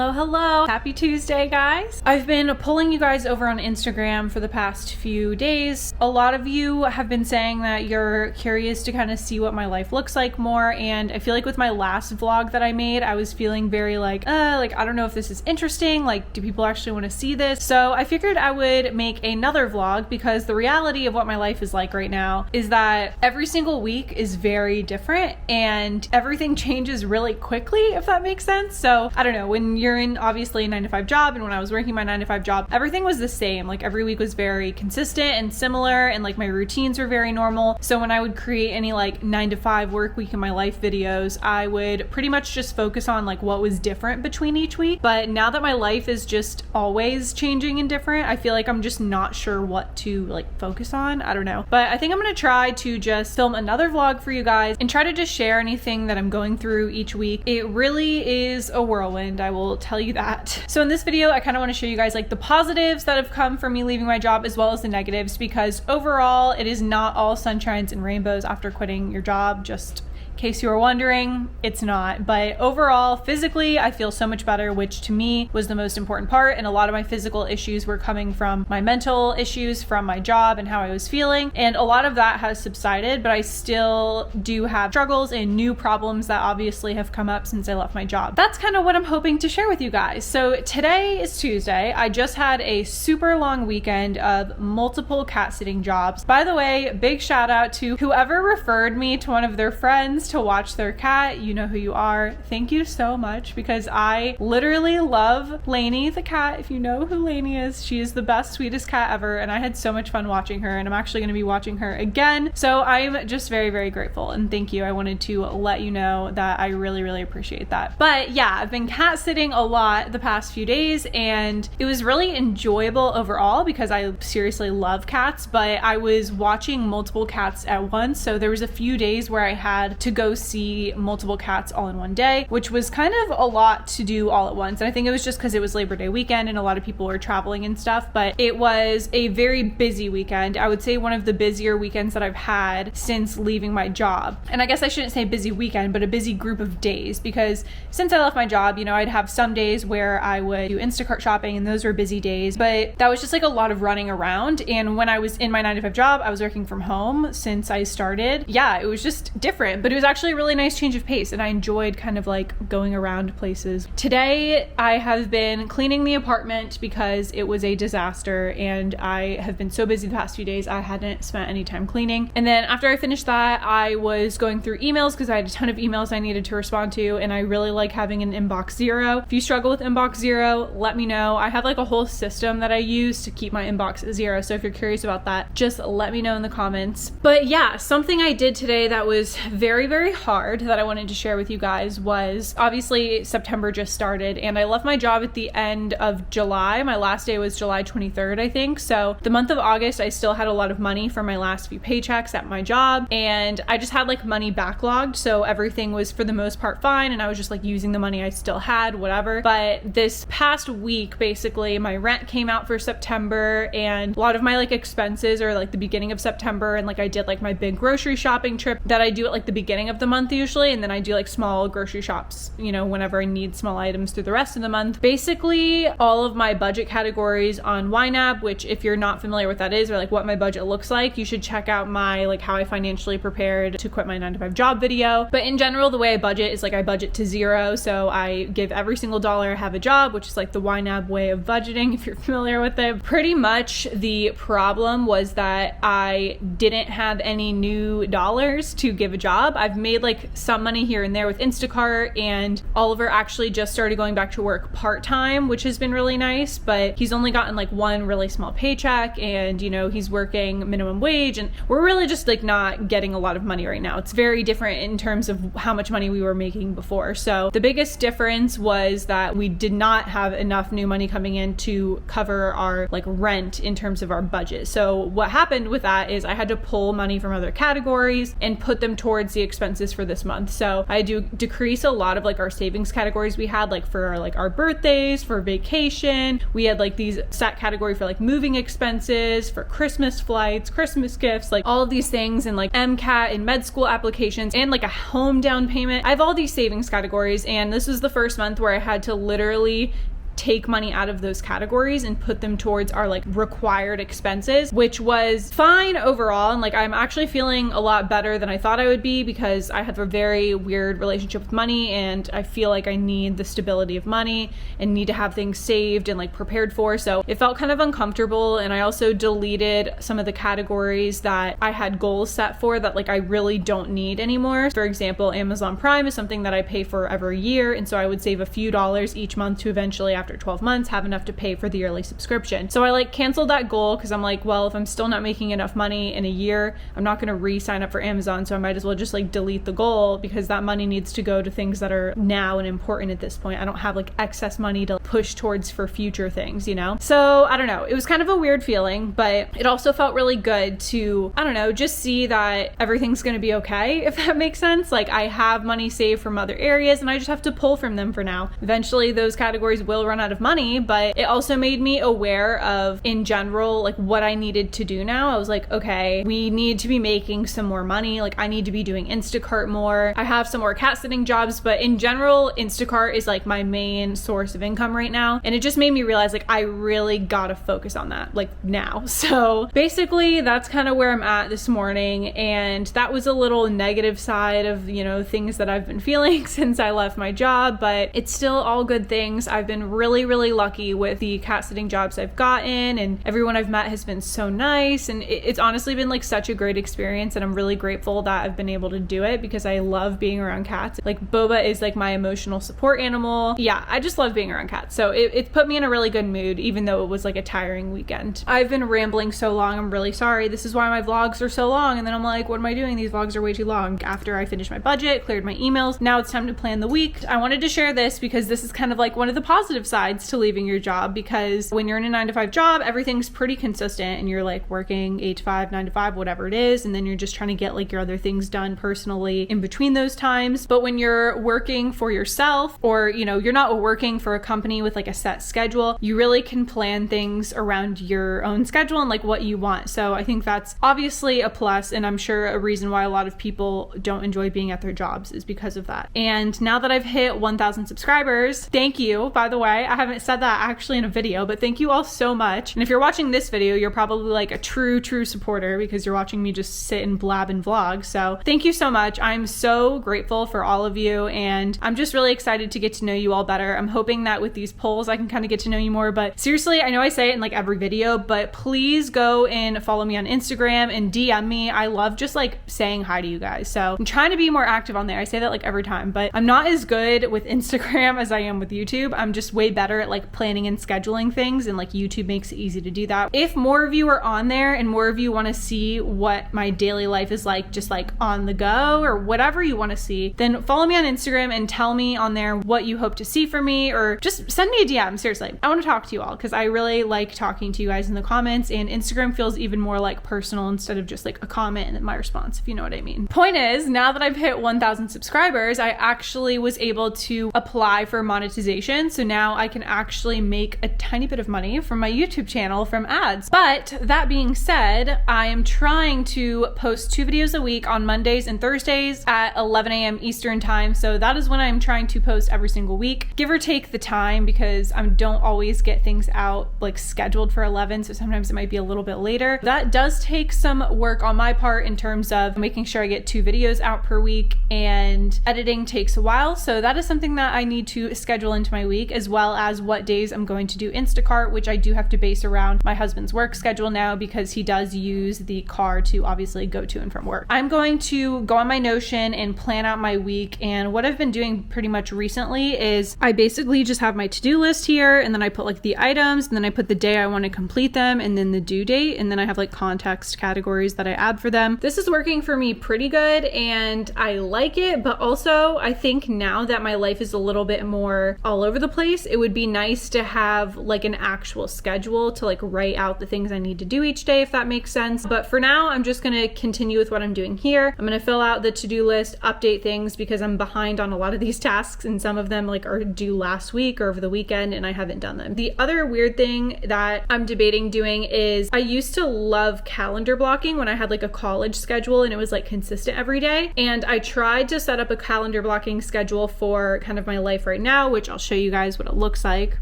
Hello, hello. Happy Tuesday, guys. I've been pulling you guys over on Instagram for the past few days. A lot of you have been saying that you're curious to kind of see what my life looks like more, and I feel like with my last vlog that I made, I was feeling very like I don't know if this is interesting, like do people actually want to see this? So I figured I would make another vlog because the reality of what my life is like right now is that every single week is very different and everything changes really quickly, if that makes sense. So I don't know, when you're in obviously a 9-to-5 job, and when I was working my 9-to-5 job, everything was the same. Like every week was very consistent and similar, and like my routines were very normal. So when I would create any like 9-to-5 work week in my life videos, I would pretty much just focus on like what was different between each week. But now that my life is just always changing and different, I feel like I'm just not sure what to like focus on. I don't know. But I think I'm gonna try to just film another vlog for you guys and try to just share anything that I'm going through each week. It really is a whirlwind, I will tell you that. So in this video, I kind of want to show you guys like the positives that have come from me leaving my job as well as the negatives, because overall it is not all sunshines and rainbows after quitting your job. Just in case you were wondering, it's not. But overall, physically, I feel so much better, which to me was the most important part. And a lot of my physical issues were coming from my mental issues from my job and how I was feeling. And a lot of that has subsided, but I still do have struggles and new problems that obviously have come up since I left my job. That's kind of what I'm hoping to share with you guys. So today is Tuesday. I just had a super long weekend of multiple cat sitting jobs. By the way, big shout out to whoever referred me to one of their friends to watch their cat. You know who you are. Thank you so much, because I literally love Lainey the cat. If you know who Lainey is, she is the best, sweetest cat ever, and I had so much fun watching her, and I'm actually going to be watching her again. So I'm just very, very grateful, and thank you. I wanted to let you know that I really, really appreciate that. But yeah, I've been cat sitting a lot the past few days, and it was really enjoyable overall because I seriously love cats, but I was watching multiple cats at once. So there was a few days where I had to go see multiple cats all in one day, which was kind of a lot to do all at once. And I think it was just because it was Labor Day weekend and a lot of people were traveling and stuff, but it was a very busy weekend. I would say one of the busier weekends that I've had since leaving my job. And I guess I shouldn't say busy weekend, but a busy group of days, because since I left my job, you know, I'd have some days where I would do Instacart shopping, and those were busy days, but that was just like a lot of running around. And when I was in my 9-to-5 job, I was working from home since I started. Yeah, it was just different, but it was actually a really nice change of pace, and I enjoyed kind of like going around places. Today, I have been cleaning the apartment because it was a disaster, and I have been so busy the past few days, I hadn't spent any time cleaning. And then after I finished that, I was going through emails because I had a ton of emails I needed to respond to, and I really like having an inbox zero. If you struggle with inbox zero, let me know. I have like a whole system that I use to keep my inbox at zero, so if you're curious about that, just let me know in the comments. But yeah, something I did today that was very, very hard that I wanted to share with you guys was, obviously September just started, and I left my job at the end of July. My last day was July 23rd, I think. So the month of August, I still had a lot of money from my last few paychecks at my job, and I just had like money backlogged, so everything was for the most part fine, and I was just like using the money I still had, whatever. But this past week, basically, my rent came out for September, and a lot of my like expenses are like the beginning of September, and like I did like my big grocery shopping trip that I do at like the beginning of the month usually, and then I do like small grocery shops, you know, whenever I need small items through the rest of the month. Basically, all of my budget categories on YNAB, which if you're not familiar with that is, or like what my budget looks like, you should check out my like how I financially prepared to quit my 9-to-5 job video. But in general, the way I budget is like I budget to zero, so I give every single dollar I have a job, which is like the YNAB way of budgeting if you're familiar with it. Pretty much the problem was that I didn't have any new dollars to give a job. I've made like some money here and there with Instacart, and Oliver actually just started going back to work part-time, which has been really nice, but he's only gotten like one really small paycheck, and you know, he's working minimum wage, and we're really just like not getting a lot of money right now. It's very different in terms of how much money we were making before. So the biggest difference was that we did not have enough new money coming in to cover our like rent in terms of our budget. So what happened with that is I had to pull money from other categories and put them towards the expenses expenses for this month. So I do decrease a lot of like our savings categories we had, like for like our birthdays, for vacation. We had like these set category for like moving expenses, for Christmas flights, Christmas gifts, like all of these things, and like MCAT and med school applications, and like a home down payment. I have all these savings categories, and this was the first month where I had to literally take money out of those categories and put them towards our like required expenses, which was fine overall. And like, I'm actually feeling a lot better than I thought I would be, because I have a very weird relationship with money, and I feel like I need the stability of money and need to have things saved and like prepared for. So it felt kind of uncomfortable. And I also deleted some of the categories that I had goals set for that like I really don't need anymore. For example, Amazon Prime is something that I pay for every year. And so I would save a few dollars each month to eventually, after 12 months, have enough to pay for the yearly subscription. So I like canceled that goal, because I'm like, well, if I'm still not making enough money in a year, I'm not going to re-sign up for Amazon. So I might as well just like delete the goal, because that money needs to go to things that are now and important at this point. I don't have like excess money to push towards for future things, you know? So I don't know. It was kind of a weird feeling, but it also felt really good to, I don't know, just see that everything's going to be okay, if that makes sense. Like, I have money saved from other areas, and I just have to pull from them for now. Eventually those categories will run out of money, but it also made me aware of, in general, like what I needed to do now. I was like, okay, we need to be making some more money. Like, I need to be doing Instacart more. I have some more cat sitting jobs, but in general, Instacart is like my main source of income right now. And it just made me realize like I really gotta focus on that like now. So basically that's kind of where I'm at this morning. And that was a little negative side of, you know, things that I've been feeling since I left my job, but it's still all good things. I've been really lucky with the cat sitting jobs I've gotten, and everyone I've met has been so nice, and it's honestly been like such a great experience, and I'm really grateful that I've been able to do it, because I love being around cats. Like, Boba is like my emotional support animal. Yeah, I just love being around cats. So it put me in a really good mood, even though it was like a tiring weekend. I've been rambling so long. I'm really sorry. This is why my vlogs are so long, and then I'm like, what am I doing? These vlogs are way too long. After I finished my budget, cleared my emails, now it's time to plan the week. I wanted to share this because this is kind of like one of the positive sides to leaving your job, because when you're in a 9-to-5 job, everything's pretty consistent, and you're like working 8 to 5, 9 to 5, whatever it is, and then you're just trying to get like your other things done personally in between those times. But when you're working for yourself, or you know, you're not working for a company with like a set schedule, you really can plan things around your own schedule and like what you want. So I think that's obviously a plus, and I'm sure a reason why a lot of people don't enjoy being at their jobs is because of that. And now that I've hit 1,000 subscribers, thank you, by the way. I haven't said that actually in a video, but thank you all so much. And if you're watching this video, you're probably like a true supporter, because you're watching me just sit and blab and vlog. So thank you so much. I'm so grateful for all of you, and I'm just really excited to get to know you all better. I'm hoping that with these polls I can kind of get to know you more, but seriously, I know I say it in like every video, but please go and follow me on Instagram and DM me. I love just like saying hi to you guys. So I'm trying to be more active on there. I say that like every time, but I'm not as good with Instagram as I am with YouTube. I'm just way better at like planning and scheduling things, and like YouTube makes it easy to do that. If more of you are on there and more of you want to see what my daily life is like, just like on the go or whatever you want to see, then follow me on Instagram and tell me on there what you hope to see from me, or just send me a DM. Seriously, I want to talk to you all, because I really like talking to you guys in the comments, and Instagram feels even more like personal instead of just like a comment and then my response, if you know what I mean. Point is, now that I've hit 1,000 subscribers, I actually was able to apply for monetization. So now I can actually make a tiny bit of money from my YouTube channel from ads. But that being said, I am trying to post 2 videos a week on Mondays and Thursdays at 11 a.m. Eastern time. So that is when I'm trying to post every single week, give or take the time, because I don't always get things out like scheduled for 11. So sometimes it might be a little bit later. That does take some work on my part in terms of making sure I get 2 videos out per week, and editing takes a while. So that is something that I need to schedule into my week, as well as what days I'm going to do Instacart, which I do have to base around my husband's work schedule now, because he does use the car to obviously go to and from work. I'm going to go on my Notion and plan out my week, and what I've been doing pretty much recently is I basically just have my to-do list here, and then I put like the items, and then I put the day I want to complete them, and then the due date, and then I have like context categories that I add for them. This is working for me pretty good, and I like it, but also I think now that my life is a little bit more all over the place, it would be nice to have like an actual schedule to like write out the things I need to do each day, if that makes sense. But for now, I'm just gonna continue with what I'm doing here. I'm gonna fill out the to-do list, update things because I'm behind on a lot of these tasks, and some of them like are due last week or over the weekend and I haven't done them. The other weird thing that I'm debating doing is I used to love calendar blocking when I had like a college schedule and it was like consistent every day. And I tried to set up a calendar blocking schedule for kind of my life right now, which I'll show you guys what it looks like.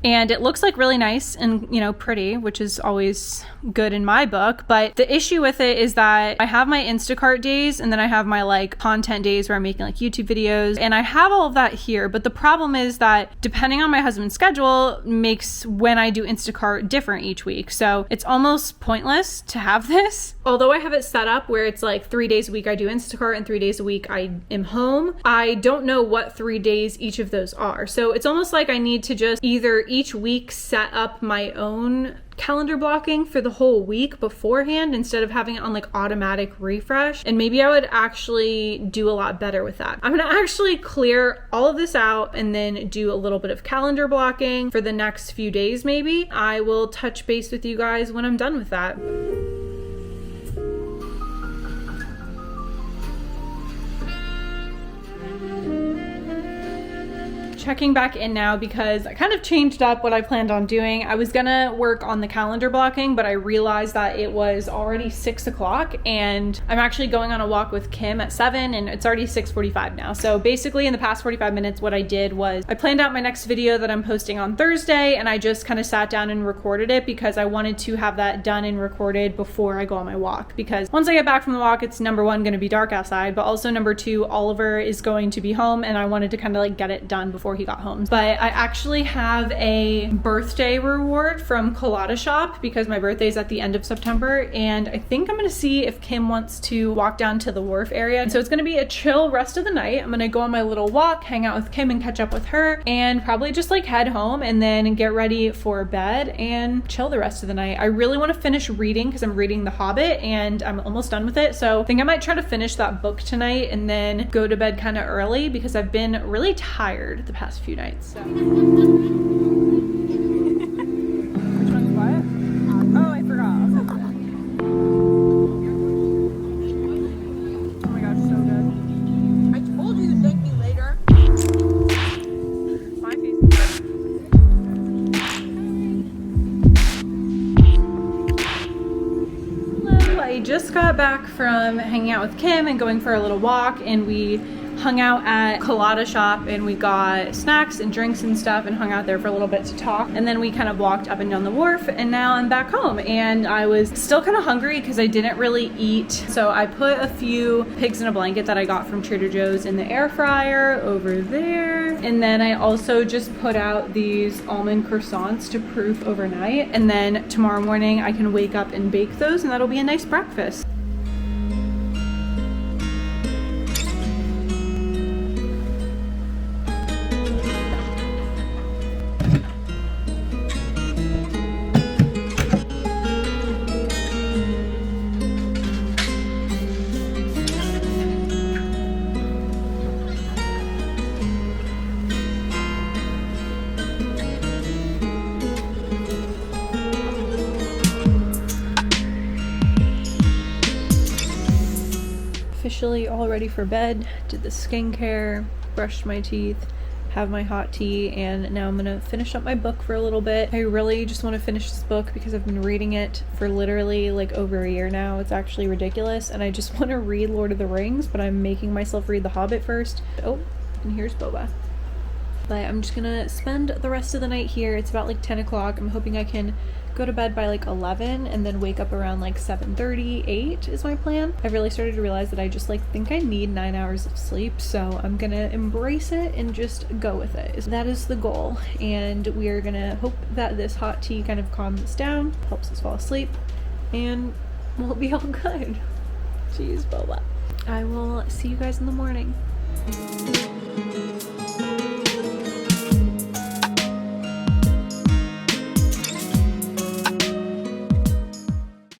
And it looks like really nice and, you know, pretty, which is always good in my book. But the issue with it is that I have my Instacart days and then I have my like content days where I'm making like YouTube videos, and I have all of that here. But the problem is that depending on my husband's schedule makes when I do Instacart different each week. So it's almost pointless to have this. Although I have it set up where it's like 3 days a week I do Instacart and 3 days a week I am home, I don't know what 3 days each of those are. So it's almost like I need to just either each week set up my own calendar blocking for the whole week beforehand instead of having it on like automatic refresh. And maybe I would actually do a lot better with that. I'm gonna actually clear all of this out and then do a little bit of calendar blocking for the next few days maybe. I will touch base with you guys when I'm done with that. Checking back in now because I kind of changed up what I planned on doing. I was gonna work on the calendar blocking, but I realized that it was already 6 o'clock and I'm actually going on a walk with Kim at 7 and it's already 6:45 now. So basically in the past 45 minutes, what I did was I planned out my next video that I'm posting on Thursday, and I just kind of sat down and recorded it because I wanted to have that done and recorded before I go on my walk. Because once I get back from the walk, it's number one, gonna be dark outside, but also number two, Oliver is going to be home and I wanted to kind of like get it done before he got home. But I actually have a birthday reward from Colada Shop because my birthday is at the end of September, and I think I'm gonna see if Kim wants to walk down to the wharf area. And so it's gonna be a chill rest of the night. I'm gonna go on my little walk, hang out with Kim and catch up with her, and probably just like head home and then get ready for bed and chill the rest of the night. I really want to finish reading because I'm reading The Hobbit and I'm almost done with it. So I think I might try to finish that book tonight and then go to bed kind of early because I've been really tired the past few nights. So. Which one's quiet? Oh, I forgot. I'll send that. Oh my gosh, so good. I told you to thank me later. My piece. Hello. I just got back from hanging out with Kim and going for a little walk, and we hung out at Colada Shop and we got snacks and drinks and stuff and hung out there for a little bit to talk, and then we kind of walked up and down the wharf, and now I'm back home and I was still kind of hungry because I didn't really eat. So I put a few pigs in a blanket that I got from Trader Joe's in the air fryer over there, and then I also just put out these almond croissants to proof overnight, and then tomorrow morning I can wake up and bake those and that'll be a nice breakfast. Officially all ready for bed, did the skincare, brushed my teeth, have my hot tea, and now I'm gonna finish up my book for a little bit. I really just want to finish this book because I've been reading it for literally like over a year now. It's actually ridiculous, and I just want to read Lord of the Rings, but I'm making myself read The Hobbit first. Oh, and here's Boba. But I'm just gonna spend the rest of the night here. It's about like 10 o'clock. I'm hoping I can go to bed by like 11 and then wake up around like 7:30, 8 is my plan. I've really started to realize that I just like think I need 9 hours of sleep, so I'm gonna embrace it and just go with it. That is the goal, and we are gonna hope that this hot tea kind of calms us down, helps us fall asleep, and we'll be all good. Jeez, Boba. I will see you guys in the morning.